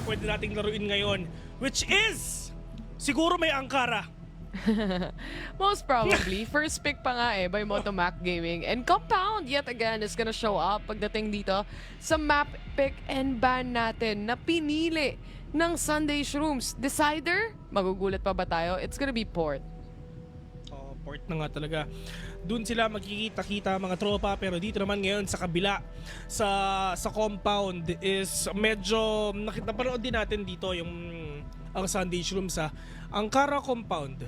pwede nating laruin ngayon, which is siguro may angkara. Most probably. First pick pa nga by Motomac Gaming. And Compound, yet again, is gonna show up pagdating dito sa map pick and ban natin na pinili ng Sunday Shrooms. Decider? Magugulat pa ba tayo? It's gonna be Port. Port na nga talaga. Doon sila magkikita-kita mga tropa, pero dito naman ngayon sa kabila sa compound is medyo napanood din natin dito yung ang Sunday Shrooms sa Angkara compound.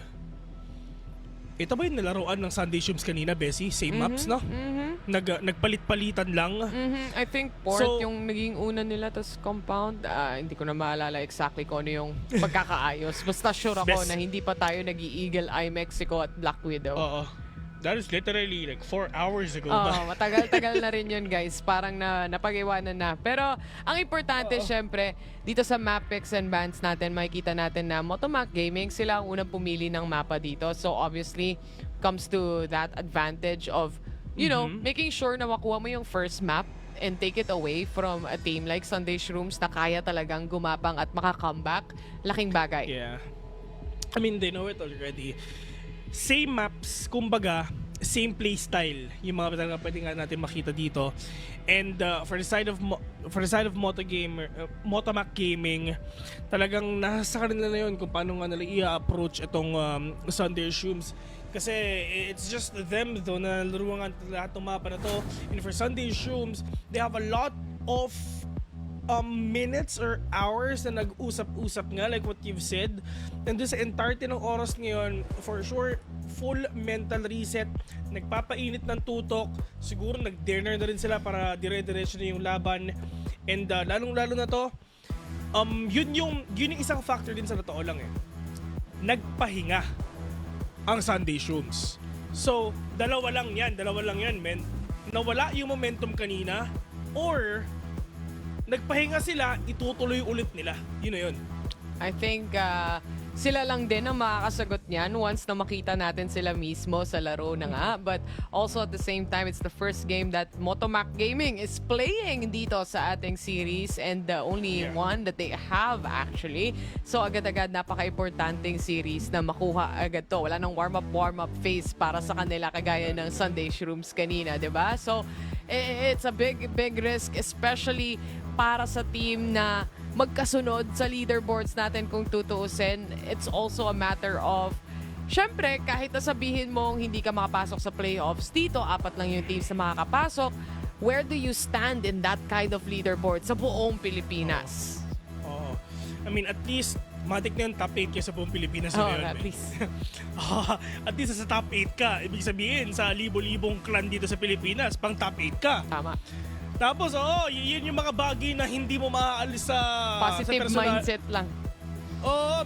Ito ba yung nalaruan ng Sunday Shrooms kanina, Bessie? Same maps, no? Nagpalit-palitan lang. I think Port yung naging una nila, tapos Compound. Hindi ko na maalala exactly kung ano yung pagkakaayos. Basta sure ako na hindi pa tayo nag-i-Eagle Eye Mexico at Black Widow. Oo. That is literally like 4 hours ago. Matagal-tagal na rin yun, guys. Parang napag-iwanan na. Pero ang importante, syempre, dito sa map picks and bans natin, makikita natin na Motomac Gaming, sila ang unang pumili ng mapa dito. So obviously, comes to that advantage of, you know, making sure na makuha mo yung first map and take it away from a team like Sunday Shrooms na kaya talagang gumapang at makakomeback. Laking bagay. Yeah. I mean, they know it already. Same maps, kumbaga, same play style yung mga talaga pwede nga natin makita dito. And for the side of Motomac Gaming, talagang nasa kanila na yun kung paano nga nila i-approach itong Sunday Shrooms. Kasi it's just them though na laruan nga lahat ng mapa na to. And for Sunday Shrooms, they have a lot of minutes or hours na nag-usap-usap nga like what you've said. And doon sa entirety ng oras ngayon, for sure, full mental reset, nagpapainit ng tutok, siguro nag-dinner na rin sila para dire-diretso na yung laban. And lalong-lalo na to, yun yung isang factor din sa totoo lang nagpahinga ang Sunday Shrooms. So, dalawa lang yan, men. Nawala yung momentum kanina or nagpahinga sila, itutuloy ulit nila. Yun na yun. I think sila lang din ang makakasagot niyan once na makita natin sila mismo sa laro na nga. But also at the same time, it's the first game that Motomac Gaming is playing dito sa ating series and the only one that they have actually. So agad-agad napaka-importanting series na makuha agad to. Wala nang warm-up phase para sa kanila kagaya ng Sunday Shrooms kanina, 'di ba? So it's a big risk, especially para sa team na magkasunod sa leaderboards natin kung tutuusin. It's also a matter of, syempre, kahit nasabihin mong hindi ka makapasok sa playoffs, dito, 4 lang yung teams na makakapasok. Where do you stand in that kind of leaderboard sa buong Pilipinas? I mean, at least, matik na yung top 8 ka sa buong Pilipinas. At least. At least sa top 8 ka. Ibig sabihin, sa libo-libong clan dito sa Pilipinas, pang top 8 ka. Tama. Tapos, yun yung mga bagay na hindi mo maaalis sa positive sa mindset lang.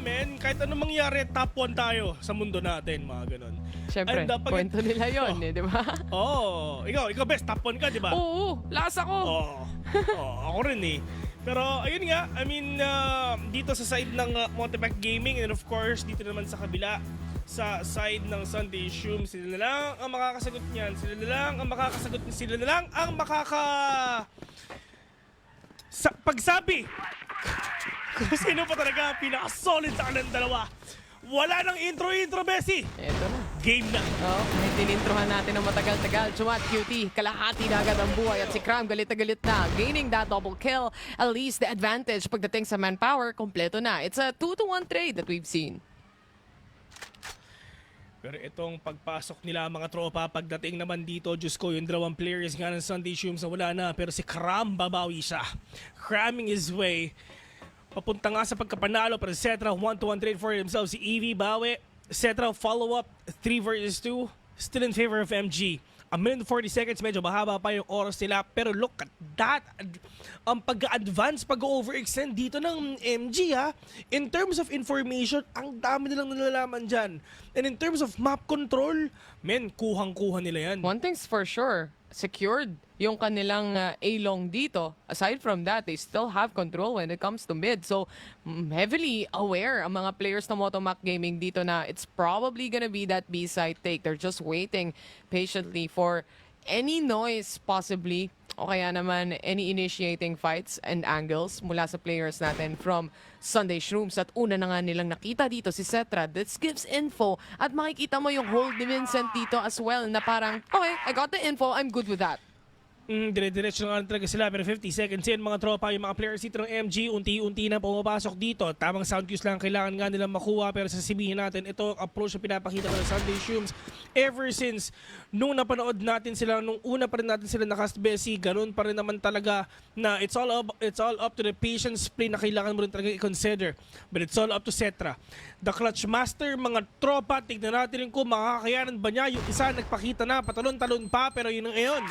Men, kahit anong mangyari, top 1 tayo sa mundo natin, mga ganun. Siyempre, kwento nila yun, di ba? Ikaw best, top 1 ka, di ba? Oo, last ako. Ako rin Pero, ayun nga, I mean, dito sa side ng Motomac Gaming, and of course, dito naman sa kabila, sa side ng Sunday Shrooms, sila na lang ang makakasagot niyan. Sila na lang ang pagsabi kung sino pa talaga ang pinaka-solid sa kanilang dalawa. Wala nang intro, Bessie. Eto na. Game na. May tinintrohan natin ng matagal-tagal. Chumat, QT, kalahati na agad ang buhay. At si Cram, galit na galit na. Gaining that double kill. At least the advantage pagdating sa manpower, kompleto na. It's a 2-to-1 trade that we've seen. Pero itong pagpasok nila mga tropa, pagdating naman dito, Diyos ko, yung dalawang players nga ng Sunday Shrooms na wala na. Pero si Cram babawi siya. Cramming his way. Papunta nga sa pagkapanalo para Cetra, 1-to-1 trade for himself. Si Evie bawi. Cetra follow-up, 3 versus 2. Still in favor of MG. A minute 40 seconds, medyo mahaba pa yung oras nila. Pero look at that. Ang pag-advance, pag-overextend dito ng MG in terms of information, ang dami nilang nalalaman dyan. And in terms of map control, kuhang-kuha nila yan. One thing's for sure, secured yung kanilang A-long dito. Aside from that, they still have control when it comes to mid. So, heavily aware ang mga players ng Motomac Gaming dito na it's probably gonna be that B-side take. They're just waiting patiently for any noise possibly, o kaya naman any initiating fights and angles mula sa players natin from Sunday Shrooms. At una na nga nilang nakita dito si Cetra. This gives info at makikita mo yung hold ni Vincent dito as well na parang, okay, I got the info, I'm good with that. Dire-diretso nga talaga sila, pero 50 seconds in mga tropa, yung mga players dito ng MG unti-unti na pumapasok dito. Tamang sound cues lang kailangan nga nilang makuha, pero sasabihin natin ito ang approach na pinapakita ko ng Sunday Shrooms ever since nung napanood natin sila, nung una pa rin natin sila nakast Bessie, ganun pa rin naman talaga na it's all up to the patience play na kailangan mo rin talaga i-consider, but it's all up to Cetra, the clutch master. Mga tropa, tignan natin kung makakayanan ba niya. Yung isa nagpakita na patalon-talon pa, pero yun ang ngayon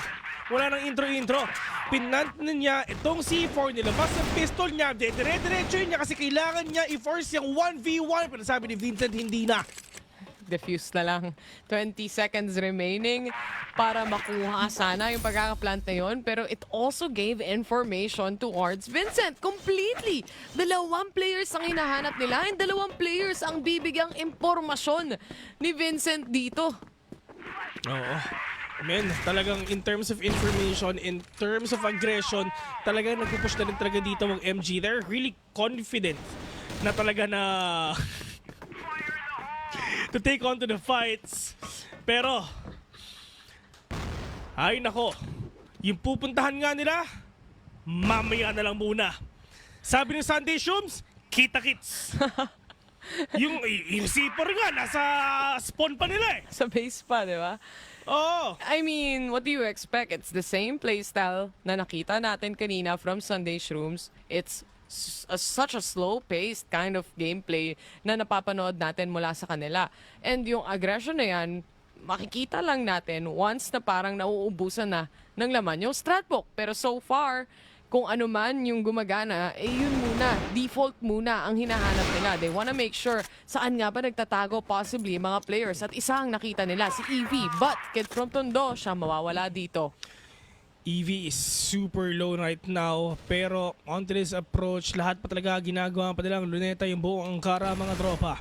wala nang intro-intro. Pinant na niya itong C4, nilabas ang pistol niya, dire-diretso niya kasi kailangan niya i-force yung 1v1. Pero sabi ni Vincent, hindi na. Diffuse na lang. 20 seconds remaining para makuha sana yung pagkakaplant na yun. Pero it also gave information towards Vincent completely. 2 players ang hinahanap nila and 2 players ang bibigyang impormasyon ni Vincent dito. Oo. Men, talagang in terms of information, in terms of aggression, talagang nagpupush na rin talaga dito ng MG. They're really confident na talaga na to take on to the fights. Pero, ay nako, yung pupuntahan nga nila, mamaya na lang muna. Sabi ng Sunday Shrooms, kita-kits. yung C4 nga, nasa spawn pa nila eh. Sa base pa, di ba? Oh. I mean, what do you expect? It's the same playstyle na nakita natin kanina from Sunday Shrooms. It's such a slow-paced kind of gameplay na napapanood natin mula sa kanila. And yung aggression na yan, makikita lang natin once na parang nauubusan na ng laman yung stratbook. Pero so far, kung ano man yung gumagana, eh yun muna, default muna ang hinahanap nila. They wanna make sure saan nga ba nagtatago possibly mga players. At isa ang nakita nila, si Evie. But Kid from Tondo, siya mawawala dito. Evie is super low right now, pero onto this approach, lahat pa talaga ginagawa pa nilang luneta yung buong Angkara mga tropa.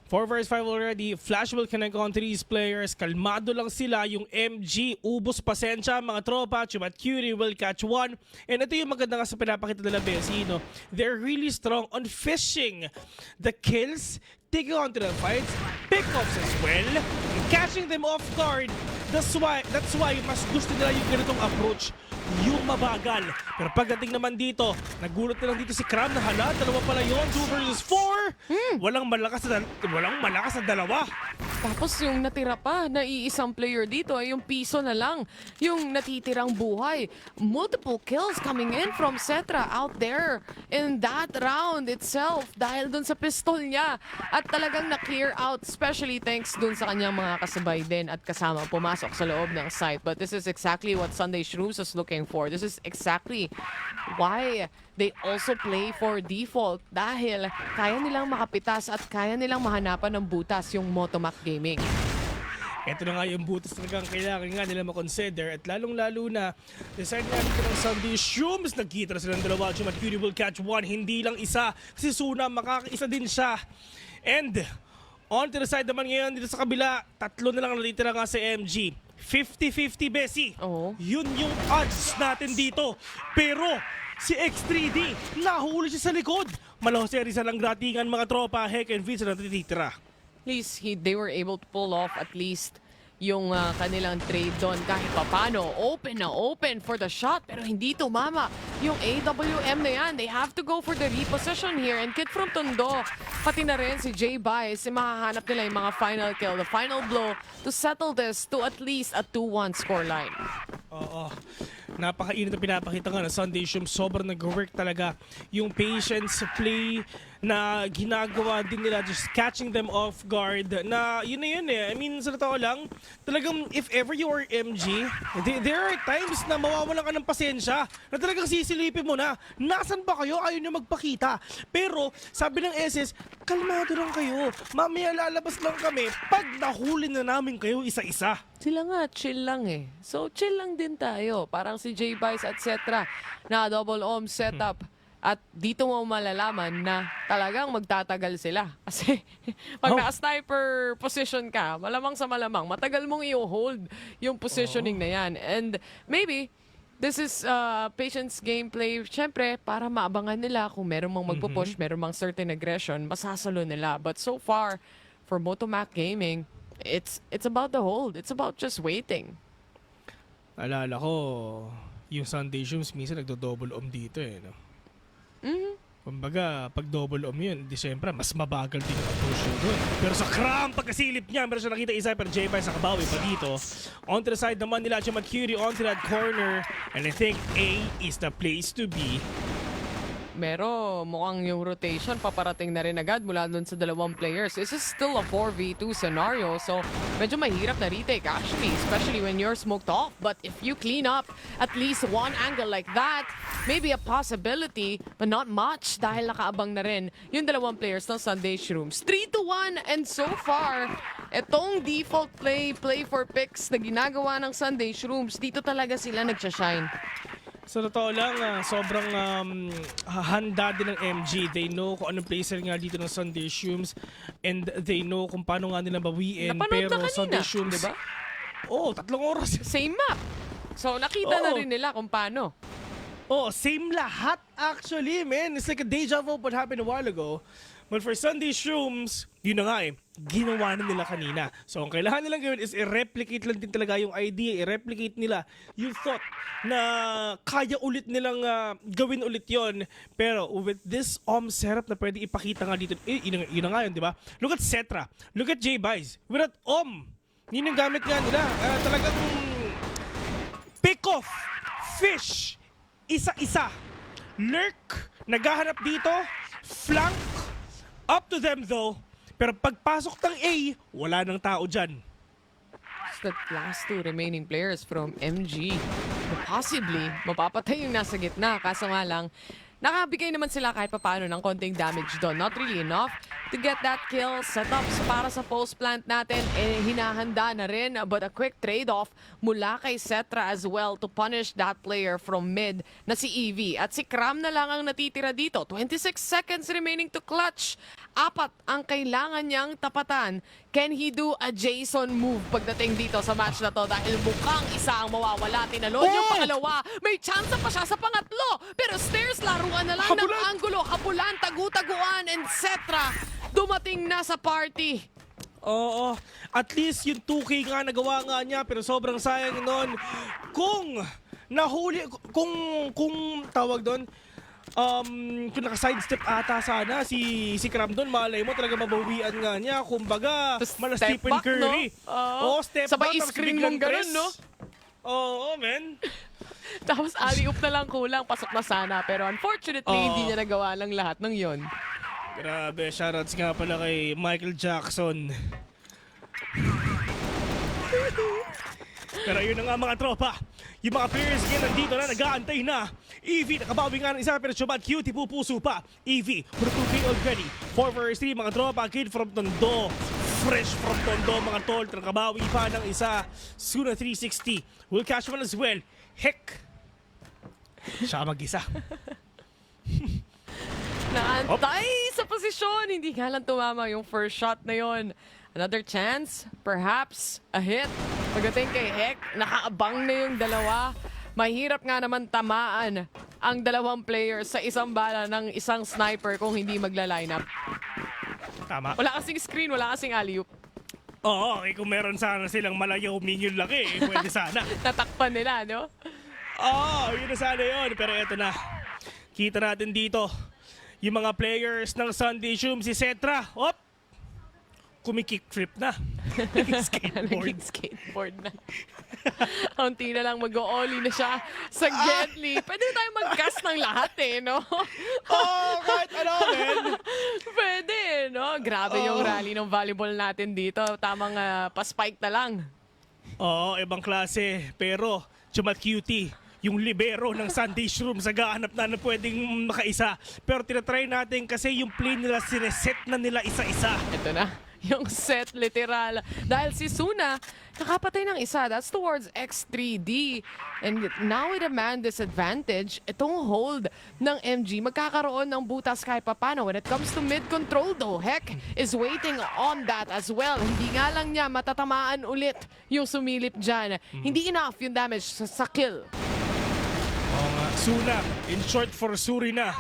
4 vs 5 already, Flash will connect on to these players, kalmado lang sila, yung MG, ubos pasensya mga tropa, Chumat Curie will catch one, and ito yung maganda nga sa pinapakita nila Bessie, no? They're really strong on fishing the kills, taking on to the fights, pickoffs as well, and catching them off guard. That's why mas gusto nila yung ganitong approach, yung mabagal. Pero pagdating naman dito, nagulat na lang dito si Cram na hala, dalawa pala yun, 2 versus 4. Walang malakas na dalawa. Tapos yung natira pa na iisang player dito ay yung piso na lang, yung natitirang buhay. Multiple kills coming in from Cetra out there in that round itself dahil dun sa pistol niya. At talagang na-clear out, especially thanks dun sa kanyang mga kasabay din at kasama pumasok sa loob ng site. But this is exactly what Sunday Shrooms was looking for. This is exactly why they also play for default dahil kaya nilang makapitas at kaya nilang mahanapan ng butas yung Motomac Gaming. Ito na nga yung butas talagang kailangan nga nila makonsider at lalong-lalo na decide nga dito ng Sunday Shrooms. Nagkita na silang dalawa, Chumat Curie will catch one, hindi lang isa. Si Suna makakaisa din siya. And on to the side naman ngayon dito sa kabila, tatlo na lang natitira nga sa MG. 50-50 Bessie. Oo. Yun yung odds natin dito. Pero si X3D, nahuli siya sa likod. Maloseri sa lang gratingan mga tropa, Heck and Vince na natitira. At least they were able to pull off at least yung kanilang trade doon kahit papano. Open for the shot pero hindi tumama yung AWM na yan. They have to go for the reposition here. And Kid from Tondo, pati na rin si Jay Bice, mahahanap nila yung mga final kill, the final blow to settle this to at least a 2-1 scoreline. Oo. Napakainit na pinapakita nga na Sunday Shrooms. Sobrang nag-work talaga yung patience play na ginagawa din nila, just catching them off guard na yun na yun eh. I mean, sa totoo lang, talagang if ever you are MG, there are times na mawawalan ka ng pasensya na talagang sisilipin mo na, nasan ba kayo? Ayaw nyo magpakita. Pero sabi ng SS, kalmado lang kayo. Mamaya lalabas lang kami pag nahuli na namin kayo isa-isa. Sila nga, chill lang eh. So, chill lang din tayo. Parang si J-Bice, etc. na double OM setup At dito mo malalaman na talagang magtatagal sila. Kasi pag naka-sniper position ka, malamang sa malamang, matagal mong i-hold yung positioning na yan. And maybe, this is patience gameplay. Siyempre, para maabangan nila kung meron mang magpupush, meron mang certain aggression, masasalo nila. But so far, for Motomac Gaming, it's about the hold. It's about just waiting. Alala ko, yung Sunday Shooms minsan nagdo-double dito eh. No? Kumbaga, pag double yun, di syempre, mas mabagal din yung approach nyo doon. Pero sa Cram, pagkasilip niya, meron siya nakita isa, pero J-Bay sa kabawi pa dito. On to the side naman nila, Chamat Curie onto that corner. And I think A is the place to be. Pero mukhang yung rotation paparating na rin agad mula dun sa dalawang players. This is still a 4v2 scenario, so medyo mahirap na retake actually, especially when you're smoked off. But if you clean up at least one angle like that, maybe a possibility, but not much dahil nakaabang na rin yung dalawang players ng Sunday Shrooms. 3-1, and so far, etong default play for picks na ginagawa ng Sunday Shrooms, dito talaga sila nagsashine. Sa totoo lang, sobrang handa din ng MG. They know kung anong placer nga dito ng Sunday Shrooms, and they know kung paano nga nila bawiin. Napanood Pero ka kanina, Sunday Shrooms, diba? Oo, 3 oras. Same map. So nakita na rin nila kung paano. Oh, same lahat actually, man. It's like a deja vu what happened a while ago. But for Sunday Shrooms, yun na nga eh, ginawa na nila kanina. So ang kailangan nilang gawin is i-replicate lang din talaga yung idea, i-replicate nila yung thought na kaya ulit nilang gawin ulit yon. Pero with this setup na pwede ipakita nga dito, yun na nga yun, di ba? Look at Cetra, look at J-Bies, without yun yung gamit nga nila. Talagang pick off, fish, isa-isa, lurk, naghahanap dito, flank, up to them though. Pero pagpasok ng A, wala nang tao dyan. It's the last two remaining players from MG. Possibly, mapapatay yung nasa gitna. Kaso nga lang, nakabigay naman sila kahit papaano ng konting damage doon. Not really enough to get that kill. Setups para sa post plant natin, hinahanda na rin. But a quick trade-off mula kay Cetra as well to punish that player from mid na si Evie. At si Cram na lang ang natitira dito. 26 seconds remaining to clutch. 4 ang kailangan niyang tapatan. Can he do a Jason move pagdating dito sa match na to? Dahil mukhang isa ang mawawala. Tinalon yung pangalawa. May chance pa siya sa pangatlo. Pero stairs, laruan na lang ng anggulo. Habulan, tagu-taguan, and Cetra dumating na sa party. Oo, at least yung 2K nga nagawa nga niya, pero sobrang sayang nun. Kung nahuli, kung tawag doon, kung naka-sidestep ata sana si Cram doon, malay mo talaga mabawian nga niya. Kumbaga, mala Step Stephen back, Curry. no? Oo, step sabay back. Tapos screen biglang mong ganun, press. no? Oo, man. Tapos alley-oop na lang kulang, pasok na sana. Pero unfortunately, hindi niya nagawa lang lahat ng yon. Grabe, shoutouts nga pala kay Michael Jackson. Pero yun na nga mga tropa. Yung mga players ngayon nandito na, nag-aantay na. Evie, nakabawi nga ng isa, pero Chomat Cutie pupuso pa. Evie, for 2K already. 4 vs 3, mga tropa, kid from Tondo. Fresh from Tondo, mga tol. Nakabawi pa ng isa. Suna 360. Will catch one as well. Heck. Siya mag-isa. Naantay sa posisyon. Hindi nga lang tumama yung first shot na yon. Another chance, perhaps a hit. Pagdating kay Heck, nakaabang na yung dalawa. Mahirap nga naman tamaan ang dalawang players sa isang bala ng isang sniper kung hindi magla-line up. Tama. Wala kasing screen, wala kasing alley-oop. Oo, kung meron sana silang malayaw minion laki, pwede sana. Natakpan nila, no? Oo, yun na sana yun. Pero eto na. Kita natin dito. Yung mga players ng Sunday Shroom, si Cetra. Kumikickflip na. Skateboard. Naging skateboard na. Kaunti na lang mag-o-ollie na siya sa Gently. Pwede tayo mag-cast ng lahat no? Kahit ano, man. Pwede, no? Grabe yung rally ng volleyball natin dito. Tamang pa-spike na lang. Oo, ibang klase. Pero, Chomat Cutie, yung libero ng Sunday Shroom sa gaanap na pwedeng makaisa. Pero tinatry natin kasi yung play nila, sineset na nila isa-isa. Ito na. yung set literal. Dahil si Suna, nakapatay ng isa. That's towards X3D. And now with a man disadvantage, itong hold ng MG magkakaroon ng butas kahit papano. When it comes to mid-control though, Heck is waiting on that as well. Hindi nga lang niya matatamaan ulit yung sumilip dyan. Hindi enough yung damage sa kill. Oo nga, Suna, in short for Surina.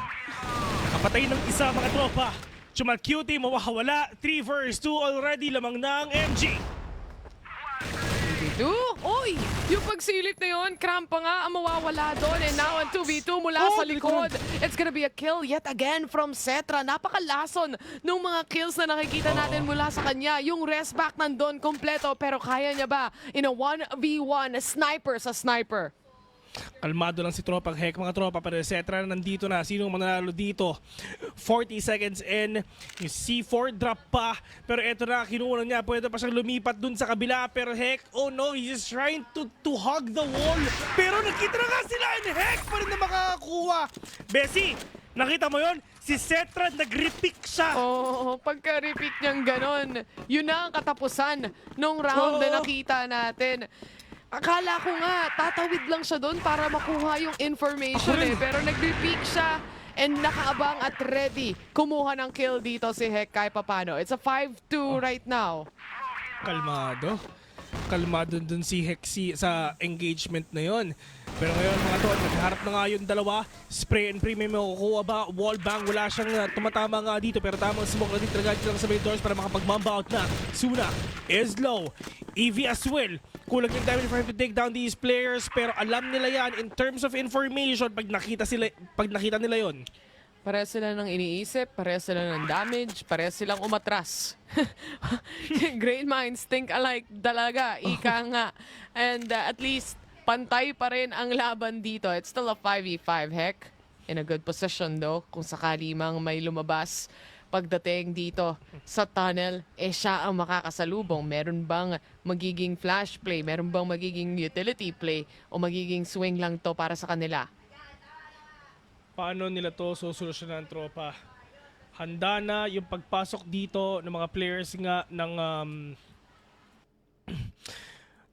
Nakapatay ng isa mga tropa. Chumal Cutie mawawala. 3 vs 2 already lamang na ang MG. Uy! Yung pagsilip na yun, Krampa nga ang mawawala doon. And now ang 2v2 mula sa likod. It's gonna be a kill yet again from Cetra. Napakalason nung mga kills na nakikita natin mula sa kanya. Yung rest back nandun kompleto, pero kaya niya ba in a 1v1 sniper sa sniper? Kalmado lang si Tropang Heck, mga tropa, pero etc. nandito na. Sino mananalo dito? 40 seconds in. Yung C4 drop pa. Pero eto na, kinuha niya. Pwede pa siyang lumipat dun sa kabila. Pero Heck, oh no, he's just trying to hug the wall. Pero nakita na nga sila and Heck pa rin na makakakuha. Bessie, nakita mo yon? Si Cetra nag-repick siya. Oo, pagka-repeat niyang ganon, yun na ang katapusan nung round na nakita natin. Akala ko nga, tatawid lang siya doon para makuha yung information Pero nag-repeat siya and nakaabang at ready. Kumuha ng kill dito si Heck kahit papano. It's a 5-2 right now. Kalmado. Kalmado dun si Hexy sa engagement na yon. Pero ngayon mga tol, nagharap na nga yung dalawa. Spray and pray, may makukuha ba? Wallbang, wala siyang tumatama nga dito. Pero tamang smoke na din talaga dito lang sa may doors para makapag-mamba out na. Suna is low. EV as well. Kulang yung damage for him to take down these players. Pero alam nila yan in terms of information pag nakita nila yon. Parehas sila ng iniisip, parehas sila ng damage, parehas silang umatras. Great minds think alike talaga, ika nga. And at least, pantay pa rin ang laban dito. It's still a 5v5, Heck. In a good position though, kung sakali mang may lumabas pagdating dito sa tunnel, siya ang makakasalubong. Meron bang magiging flash play? Meron bang magiging utility play? O magiging swing lang to para sa kanila? Paano nila to sosolusyonan, tropa? Handa na yung pagpasok dito ng mga players nga ng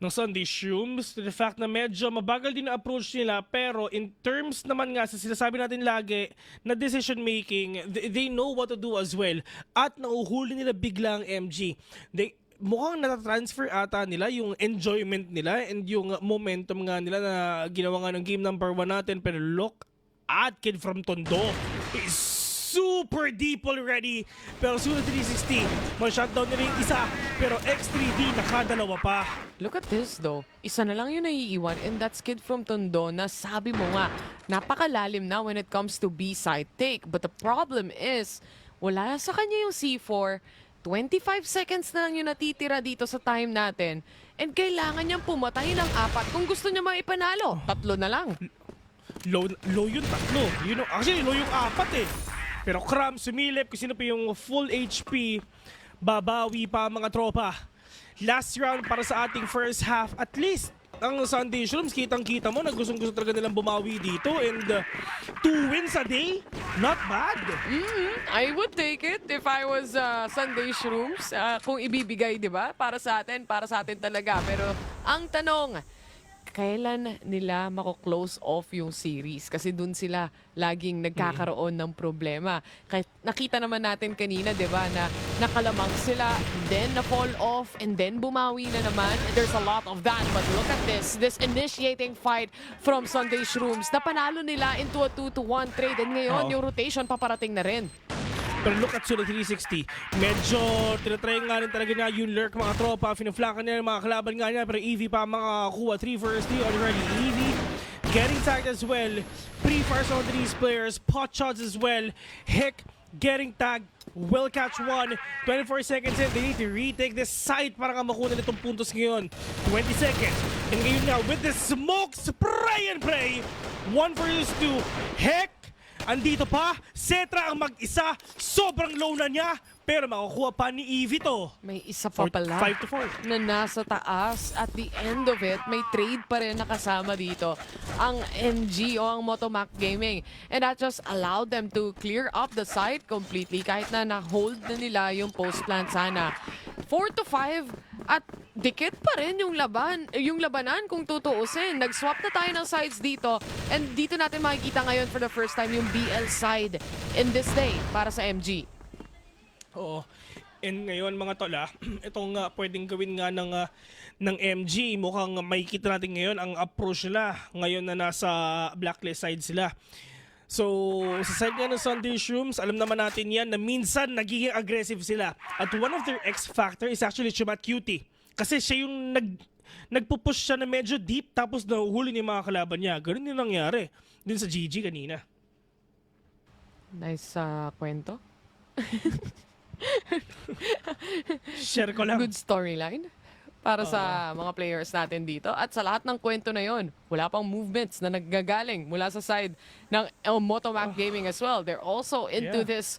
ng Sunday Shrooms, to the fact na medyo mabagal din ang approach nila, pero in terms naman nga sa sinasabi natin lagi na decision making, they know what to do as well. At nauhuli nila biglang MG. Mukhang natatransfer ata nila yung enjoyment nila and yung momentum nga nila na ginawa nga ng game number 1 natin. Pero look at Kid from Tondo is super deep already. Pero Suna 360, ma-shutdown nila yung isa. Pero X3D nakadalawa pa. Look at this though. Isa na lang yung naiiwan and that's Kid from Tondo na sabi mo nga, napakalalim na when it comes to B-side take. But the problem is, wala sa kanya yung C4. 25 seconds na lang yung natitira dito sa time natin. And kailangan niyang pumatay ng 4 kung gusto niya maipanalo. 3 na lang. Low yung 3. Actually, low yung 4 eh. Pero Kram, sumilip, kung sino pa yung full HP, babawi pa mga tropa. Last round para sa ating first half. At least, ang Sunday Shrooms, kitang-kita mo na gustong-gusto talaga nilang bumawi dito. And 2 wins a day, not bad. I would take it if I was Sunday Shrooms. Kung ibibigay, di ba? Para sa atin talaga. Pero ang tanong, kailan nila mako-close off yung series? Kasi dun sila laging nagkakaroon ng problema. Kahit nakita naman natin kanina, di ba, na nakalamang sila, then na-fall off, and then bumawi na naman. There's a lot of that. But look at this initiating fight from Sunday Shrooms. Napanalo nila into a 2-1 trade. And ngayon, yung rotation paparating na rin. Pero look at Suna 360. Medyo tinatry nga rin talaga niya yung lurk mga tropa. Finaflankan niya yung mga kalaban nga niya. Pero EV pa makakuha. 3 vs 3 already. EV getting tagged as well. Pre-fire on these players. Pot shots as well. Heck getting tagged. Will catch one. 24 seconds in. They need to retake this site para nga makuha nila itong puntos ngayon. 20 seconds. And ngayon nga with the smoke, spray and pray. 1 vs 2. Heck andito pa, Cetra ang mag-isa, sobrang low na niya, Pero makukuha pa ni Eevee to. May isa pa pala 5 to 4. na nasa taas. At the end of it, may trade pa rin nakasama dito ang MG o ang Motomac Gaming. And that just allowed them to clear up the site completely kahit na na-hold na nila yung post plant sana. 4 to 5 at dikit pa rin yung labanan kung tutuusin. Nag-swap na tayo ng sides dito and dito natin makikita ngayon for the first time yung BL side in this day para sa MG. Oo. And ngayon mga tola, itong pwedeng gawin nga ng MG, mukhang makikita natin ngayon ang approach nila ngayon na nasa blacklist side sila. So, sa side nga ng Sunday Shrooms, alam naman natin yan na minsan nagiging aggressive sila. At one of their X-factor is actually Chumat Cutie. Kasi siya yung nagpupush siya na medyo deep tapos nahuhuli niya yung mga kalaban niya. Ganun din nangyari dun sa GG kanina. Nice kwento. Share ko lang. Good storyline para sa mga players natin dito. At sa lahat ng kwento na yon, wala pang movements na naggagaling mula sa side ng Motomac Gaming as well. They're also into this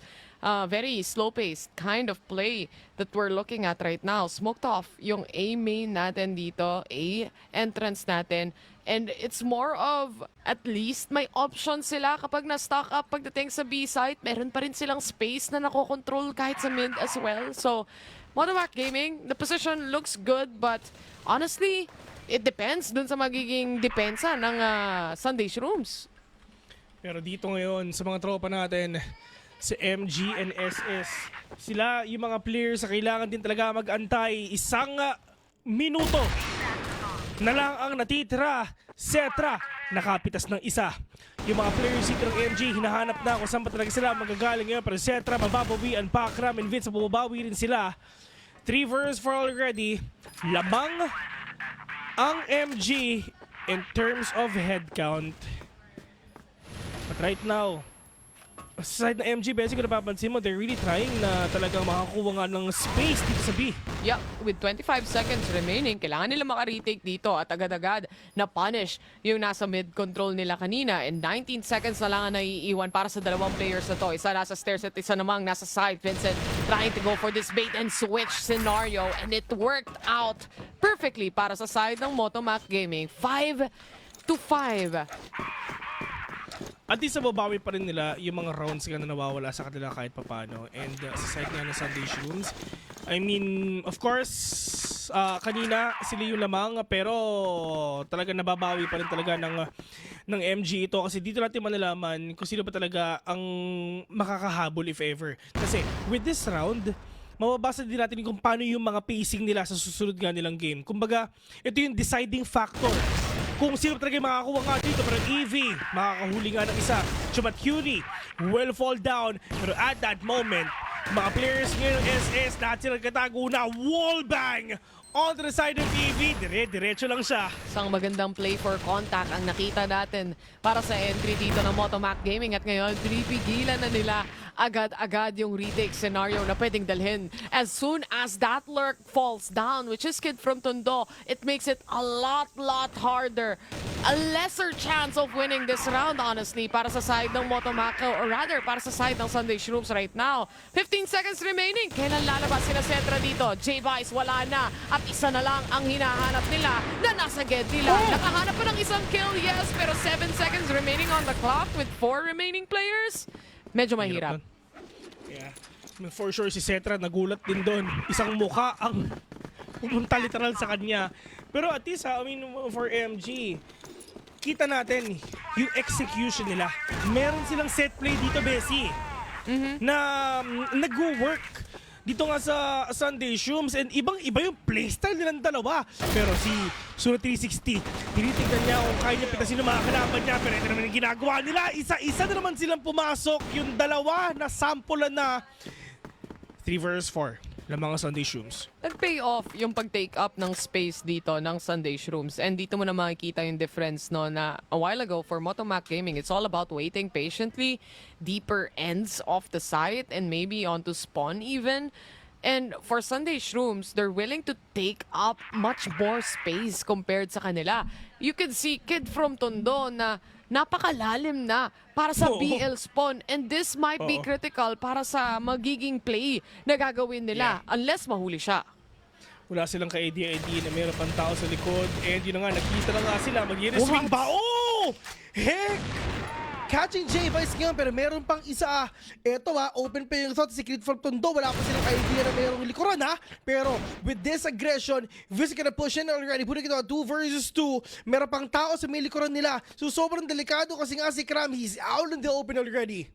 very slow-paced kind of play that we're looking at right now. Smoked off yung A main natin dito, A entrance natin. And it's more of, at least may option sila kapag na-stock up pagdating sa B site. Meron pa rin silang space na nakokontrol kahit sa mid as well. So, Motomac Gaming, the position looks good, but honestly, it depends dun sa magiging depensa ng Sunday Shrooms. Pero dito ngayon, sa mga tropa natin, si MG and SS, sila yung mga players na kailangan din talaga mag-antay. Isang minuto na lang ang natitira. Setra, nakapitas ng isa. Yung mga players dito ng MG, hinahanap na kung saan pa talaga sila magagaling ngayon. Pero Setra, mababawian, Pakram, and Vince, mababawi rin sila. 3 versus 4 already. Lamang ang MG in terms of head count. But right now, sa side ng MG, Bessie, kung napapansin mo, they're really trying na talagang makakuha nga ng space dito sa B. Yeah, with 25 seconds remaining, kailangan nila maka-retake dito at agad-agad na punish yung nasa mid-control nila kanina. And 19 seconds na lang ang naiiwan para sa dalawang players na to. Isa nasa stairs at isa namang nasa side. Vincent trying to go for this bait and switch scenario. And it worked out perfectly para sa side ng Motomac Gaming. 5 to 5. At least mababawi pa rin nila yung mga rounds nga na nawawala sa kanila kahit papano. And sa side nga ng Sunday Shrooms, I mean, of course, kanina sila yung lamang pero talaga nababawi pa rin talaga ng MG ito kasi dito natin malalaman kung sino pa talaga ang makakahabol if ever. Kasi with this round, mababasa din natin kung paano yung mga pacing nila sa susunod nga nilang game. Kumbaga, ito yung deciding factor. Kung sino talaga yung makakuha nga dito, pero Eevee, makakahuli nga ng isa. Chumat Cutie will fall down. Pero at that moment, mga players ngayon ng SS, lahat sila katago na wallbang on the side of Eevee. Diretso lang siya. Isang magandang play for contact ang nakita natin para sa entry dito ng Motomac Gaming. At ngayon, pinipigilan na nila agad-agad yung retake scenario na pwedeng dalhin. As soon as that lurk falls down, which is Kid from Tondo, it makes it a lot harder. A lesser chance of winning this round, honestly, para sa side ng Motomac, or rather, para sa side ng Sunday Shrooms right now. 15 seconds remaining. Kailan lalabas sila Setra dito? J-Vice, wala na. At isa na lang ang hinahanap nila na nasa get nila. Nakahanap pa ng isang kill, yes, pero 7 seconds remaining on the clock with 4 remaining players. Medyo mahirap. Yeah. For sure si Setra nagulat din doon. Isang mukha ang pumunta literal sa kanya. Pero at least, I mean, for MG, kita natin yung execution nila. Meron silang set play dito, Bessie, na nag-work dito nga sa Sunday Shrooms, and ibang-iba yung playstyle nilang dalawa. Pero si Suna 360, tinitignan niya kung kaya niya pitasin ng mga kalaban niya, pero ito naman yung ginagawa nila. Isa-isa na naman silang pumasok. Yung dalawa na sample na 3 versus 4 ng mga Sunday Shrooms. Nag-pay off yung pag-take up ng space dito ng Sunday Shrooms. And dito mo na makikita yung difference, no, na a while ago for Motomac Gaming, it's all about waiting patiently, deeper ends of the site, and maybe onto spawn even. And for Sunday Shrooms, they're willing to take up much more space compared sa kanila. You could see Kid from Tondo na napakalalim na para sa Oo. BL Spawn. And this might be Oo. critical para sa magiging play na gagawin nila unless mahuli siya. Wala silang ka-idea na mayroon pang tao sa likod. And yun na nga, nakita na nga sila. Mag-i-swing ba? Oh! Heck! Catching J-Vice ngayon, pero meron pang isa. Eto open pa yung thought si Kid from Tondo. Wala pa silang idea na mayroong likuran Pero with this aggression, Viz gonna push in already. Putting it on 2 versus 2. Meron pang tao sa may likuran nila. So sobrang delikado kasi nga si Kram, he's out in the open already.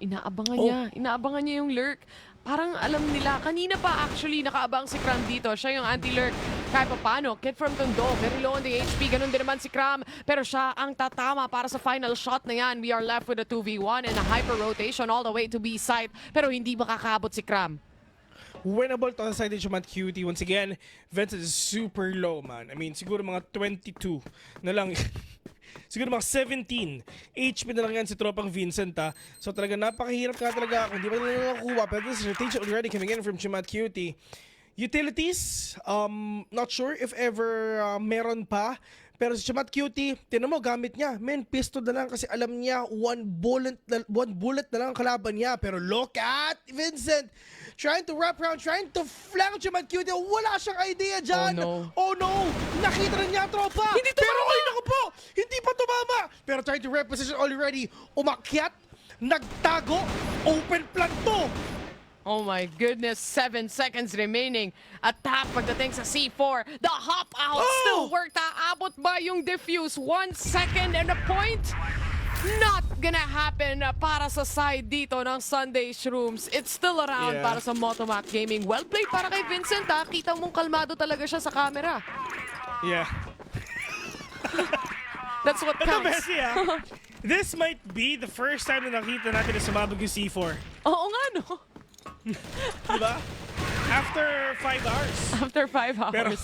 Inaabangan niya yung lurk. Parang alam nila, kanina pa actually nakaabang si Kram dito. Siya yung anti-lurk. Kahit pa paano, Kid from Tondo, very low on the HP. Ganun din naman si Kram. Pero siya ang tatama para sa final shot na yan. We are left with a 2v1 and a hyper-rotation all the way to B site. Pero hindi makakabot si Kram. Winnable to sa side ni Chumat Cutie. Once again, Vincent is super low, man. I mean, siguro mga 22 na lang. Siguro mga 17 HP na lang yan si tropang Vincent So talaga napakahirap ka talaga kung di ba nila nakuha. Pero this is rotation already coming in from Chumat Cutie. Utilities, not sure if ever meron pa. Pero si Chumat Cutie, tinan mo, gamit niya. Men, pistol na lang kasi alam niya one bullet na lang ang kalaban niya. Pero look at Vincent trying to wrap around, trying to flank Chumat Cutie. Wala siyang idea dyan. Oh no! Nakita na niya ang tropa. Hindi tumama! Pero ay naku po! Hindi pa tumama! Pero trying to reposition already. Umakyat, nagtago, open plan to. Oh my goodness, 7 seconds remaining. Attack pagdating sa C4. The hop out still worked. Aabot ba yung defuse? 1 second and a point? Not gonna happen para sa side dito ng Sunday Shrooms. It's still around para sa Motomac Gaming. Well played para kay Vincent Kita mong kalmado talaga siya sa camera. Yeah. That's what Ito, counts. Bessie, this might be the first time na nakita natin na sumabog yung C4. Oo nga, no? Diba? After 5 hours. After 5 hours.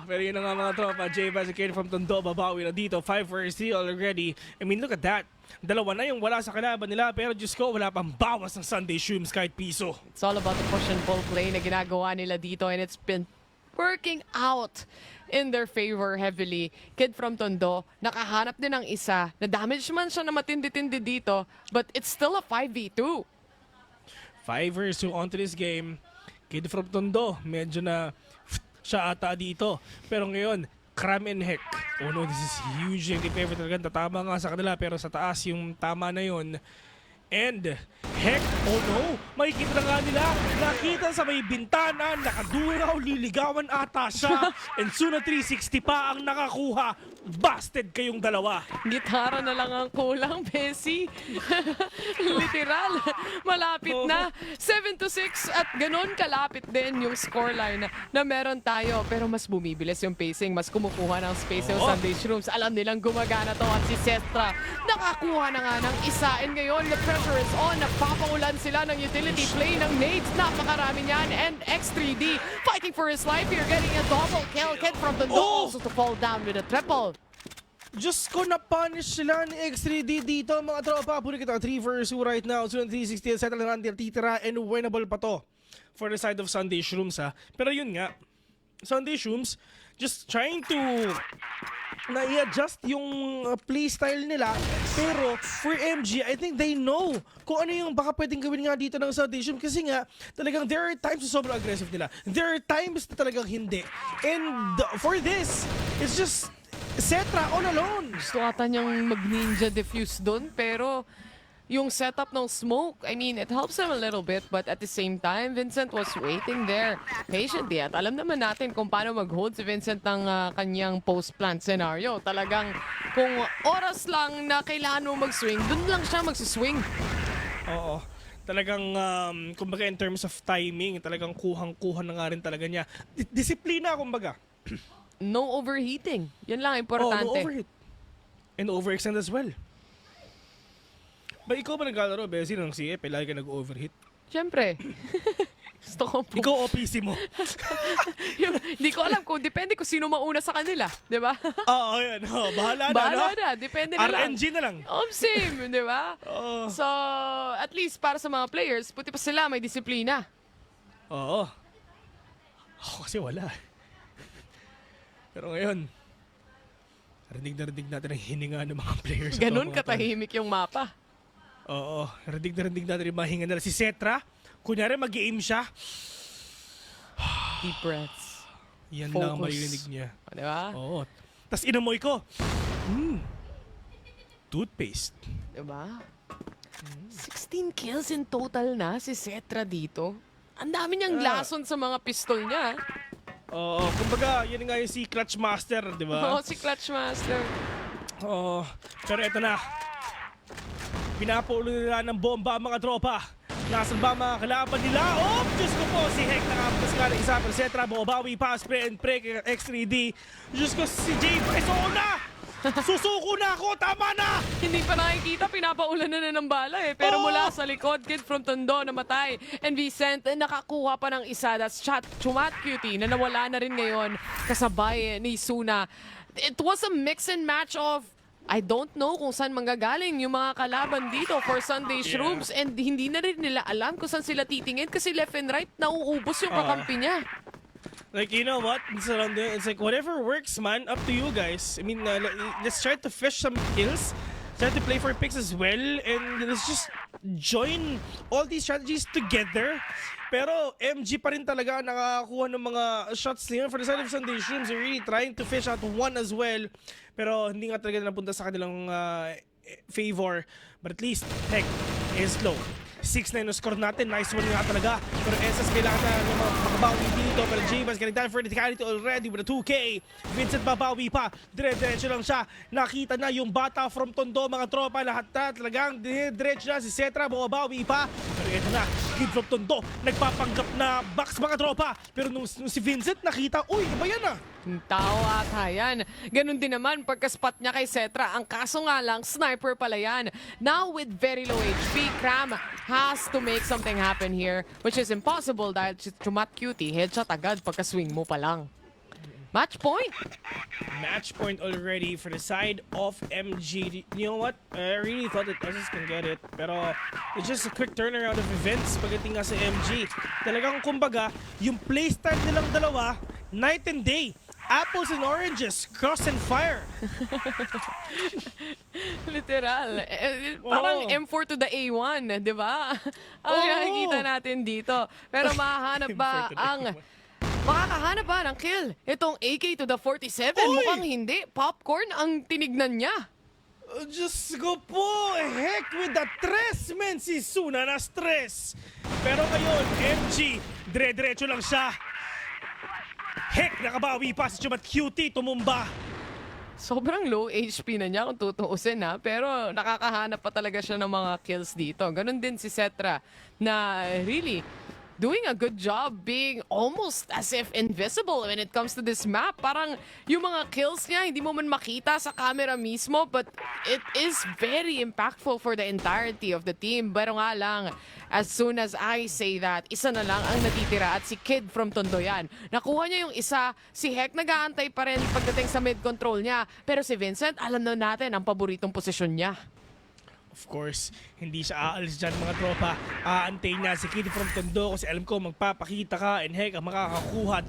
Pero yun na nga mga tropa. J-Vice came from Tondo, babawi na dito. 5 versus 3 already. I mean, look at that. Dalawa na yung wala sa kalaban nila. Pero Diyos ko, wala pang bawas ng Sunday Shrooms kahit piso. It's all about the push and pull play na ginagawa nila dito, and it's been working out in their favor heavily. Kid from Tondo, nakahanap din ng isa. Na-damage man siya na matindi-tindi dito, but it's still a 5v2. 5 versus 2 onto this game. Kid from Tondo, medyo na siya ata dito. Pero ngayon, Kram and Heck. Oh no, this is huge. Hindi pa ever talaga tatama nga sa kanila. Pero sa taas yung tama na yun. And Heck, oh no, makikita na nga nila. Nakita sa may bintana, nakaduraw, liligawan ata siya. And Suna 360 pa ang nakakuha. Busted kayong dalawa. Gitara na lang ang kulang, Bessie. Literal. Malapit na. 7-6 at ganun kalapit din yung scoreline na meron tayo. Pero mas bumibilis yung pacing. Mas kumukuha ng space yung Sunday Shrooms. Alam nilang gumagana to at si Sestra nakakuha na nga ng isa. And ngayon, the pressure is on. Nagpapaulan sila ng utility play ng nades. Napakarami niyan. And X3D fighting for his life here. Getting a double kill. Kid from the also to fall down with a triple. Diyos ko, na-punish sila ni X3D dito, mga tropa. Puri kita, 3 versus 2 right now. Suna 360, settle na natin, titira, and winnable pa to for the side of Sunday Shrooms, Pero yun nga, Sunday Shrooms, just trying to na-i-adjust yung playstyle nila. Pero for MG, I think they know kung ano yung baka pwedeng gawin nga dito ng Sunday Shrooms. Kasi nga, talagang there are times na sobrang aggressive nila. There are times na talagang hindi. And for this, it's just Setra all alone. Gusto ata niyang mag-ninja defuse doon, pero yung setup ng smoke, I mean, it helps him a little bit, but at the same time, Vincent was waiting there patiently. At alam naman natin kung paano mag-hold si Vincent ng kanyang post-plant scenario. Talagang kung oras lang na kailangan mo mag-swing, dun lang siya mag-swing. Oo. Talagang, kumbaga in terms of timing, talagang kuhang-kuha na nga rin talaga niya. Disiplina, kumbaga. No overheating. Yan lang importante. No overheat. And overextend as well. Ba ikaw ba naglalaro, Bessie, ng CF? Lagi ka nag-overheat? Siyempre. Gusto ko po. Ikaw o PC mo? Hindi ko alam kung depende kung sino mauna sa kanila. Di ba? Oo, yan. Bahala na, Bahala no? na. Depende na lang. RNG na lang. Same, di ba? Oo. So, at least para sa mga players, puti pa sila may disiplina. Oo. Ako kasi wala. Pero ngayon, Rinig na rinig natin ang hininga ng mga players. Ganun mga tol. katahimik yung mapa. Oo, rinig na rinig natin yung mga hinga nila. Si Cetra, kunyari mag-aim siya, Deep breaths. yan Focus. lang ang maririnig niya. Di ba? Oo. Tapos inamoy ko. Toothpaste. Di ba? 16 kills in total na si Cetra dito. Ang dami niyang lason sa mga pistol niya. Oo, kumbaga, yan nga yung si Clutch Master, di ba? Oo, si Clutch Master. Oo, pero eto na. Pinapaulo nila ng bomba ang mga tropa. Nasaan ba ang mga kalaban nila? Oh, Diyos ko po, si Heck nakapas nga ng isa. Pero Cetra, bumabawi pa, spray and pray kay X3D. Diyos ko, si Jay Bryce, oo na! Susuko na ako, tama na! Hindi pa nakikita, pinapaulan na ng bala eh. Pero Oo. mula sa likod, Kid from Tondo namatay. And Vicent nakakuha pa ng isa. That's Chumat Cutie na nawala na rin ngayon kasabay ni Suna. It was a mix and match of I don't know kung saan manggagaling yung mga kalaban dito for Sunday Shrooms and hindi na rin nila alam kung saan sila titingin kasi left and right nauubos yung kakampi niya. Like, you know what? It's like, whatever works, man. Up to you guys. I mean, let's try to fish some kills. Try to play for picks as well. And let's just join all these strategies together. Pero MG pa rin talaga ang nakakuha ng mga shots nila. For the side of Sunday Shrooms, they're really trying to fish out one as well. Pero hindi nga talaga napunta sa kanilang favor. But at least, Heck is low. 6-9 na score natin. Nice one nga talaga. Pero SS kailangan na ng mga makabawi dito. Pero J-Bas getting time for the technicality already with a 2K. Vincent babawi pa. Dire-diretso lang siya. Nakita na yung bata from Tondo. Mga tropa lahat na talagang dire-diretso na. Si Cetra babawi pa. Pero ito na. Kid from Tondo. Nagpapanggap na box mga tropa. Pero nung si Vincent nakita, uy, iba yan ah. Tao ata yan. Ganun din naman pagka-spot niya kay Cetra. Ang kaso nga lang, sniper pala yan. Now with very low HP, Cram has to make something happen here, which is impossible dahil si Chumat Cutie, headshot agad pagka-swing mo pa lang. Match point! Match point already for the side of MG. You know what? I really thought that SS can get it. Pero it's just a quick turnaround of events pagdating nga sa MG. Talagang kumbaga, yung playstyle nilang dalawa, night and day. Apples and oranges, cross and fire. Literal. Parang M4 to the A1, di ba? Ang nakikita natin dito. Pero mahahanap ba M4 to the ang... A1. Makakahanap ba ng kill? Itong AK to the 47? Uy! Mukhang hindi. Popcorn ang tinignan niya. Diyos ko po, heck with the tres, men. Si Suna na stress. Pero ngayon, MG, dire-diretso lang siya. Heck, nakabawi pa si Chumat Cutie, tumumba. Sobrang low HP na niya kung tutuusin ha. Pero nakakahanap pa talaga siya ng mga kills dito. Ganon din si Cetra na really doing a good job being almost as if invisible when it comes to this map. Parang yung mga kills niya hindi mo man makita sa camera mismo but it is very impactful for the entirety of the team. Pero nga lang, as soon as I say that, isa na lang ang natitira at si Kid from Tondo yan. Nakuha niya yung isa, si Heck nag-aantay pa rin pagdating sa mid-control niya. Pero si Vincent, alam na natin ang paboritong posisyon niya. Of course, hindi siya aalis dyan mga tropa. Aantay na si Kid from Tondo kasi alam ko magpapakita ka and heck, ang makakakuha